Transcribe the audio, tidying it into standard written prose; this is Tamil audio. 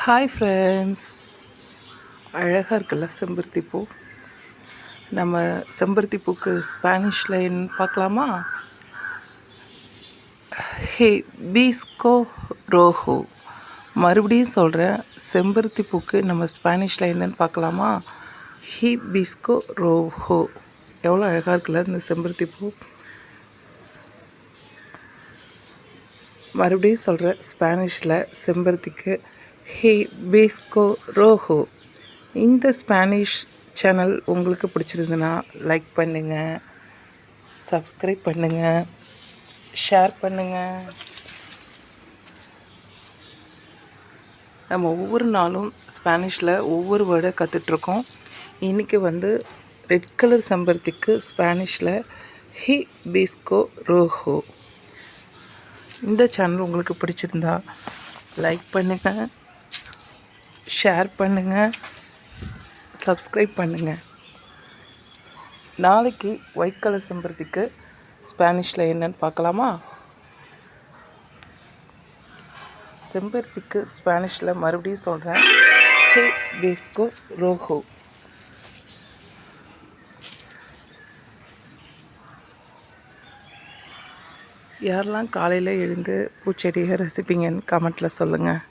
ஹாய் ஃப்ரெண்ட்ஸ், அழகாக இருக்குல்ல செம்பருத்தி பூ. நம்ம செம்பருத்தி பூக்கு ஸ்பானிஷில் என்ன பார்க்கலாமா? ஹிபிஸ்கோ ரோஹோ. மறுபடியும் சொல்கிறேன், செம்பருத்தி பூக்கு நம்ம ஸ்பானிஷில் என்னன்னு பார்க்கலாமா? ஹிபிஸ்கோ ரோஹோ. எவ்வளோ அழகாக இருக்குல்ல இந்த செம்பருத்தி பூ. மறுபடியும் சொல்கிறேன், ஸ்பானிஷில் செம்பருத்திக்கு ஹிபிஸ்கோ ரோஹோ. இந்த ஸ்பானிஷ் சேனல் உங்களுக்கு பிடிச்சிருந்துன்னா லைக் பண்ணுங்கள், சப்ஸ்கிரைப் பண்ணுங்கள், ஷேர் பண்ணுங்கள். நம்ம ஒவ்வொரு நாளும் ஸ்பானிஷில் ஒவ்வொரு வேர்டை கற்றுட்ருக்கோம். இன்றைக்கி ரெட் கலர் செம்பருத்திக்கு ஸ்பானிஷில் ஹிபிஸ்கோ ரோஹோ. இந்த சேனல் உங்களுக்கு பிடிச்சிருந்தா லைக் பண்ணுங்கள், ஷேர் பண்ணுங்கள், சப்ஸ்கிரைப் பண்ணுங்கள். நாளைக்கு ஒயிட் கலர் செம்பருத்திக்கு ஸ்பானிஷில் என்னன்னு பார்க்கலாமா? செம்பருத்திக்கு ஸ்பானிஷில் மறுபடியும் சொல்கிறேன், ஹிபிஸ்கோ ரோஹோ. யாரெல்லாம் காலையில் எழுந்து பூச்செடியை ரசிப்பீங்கன்னு கமெண்ட்டில் சொல்லுங்கள்.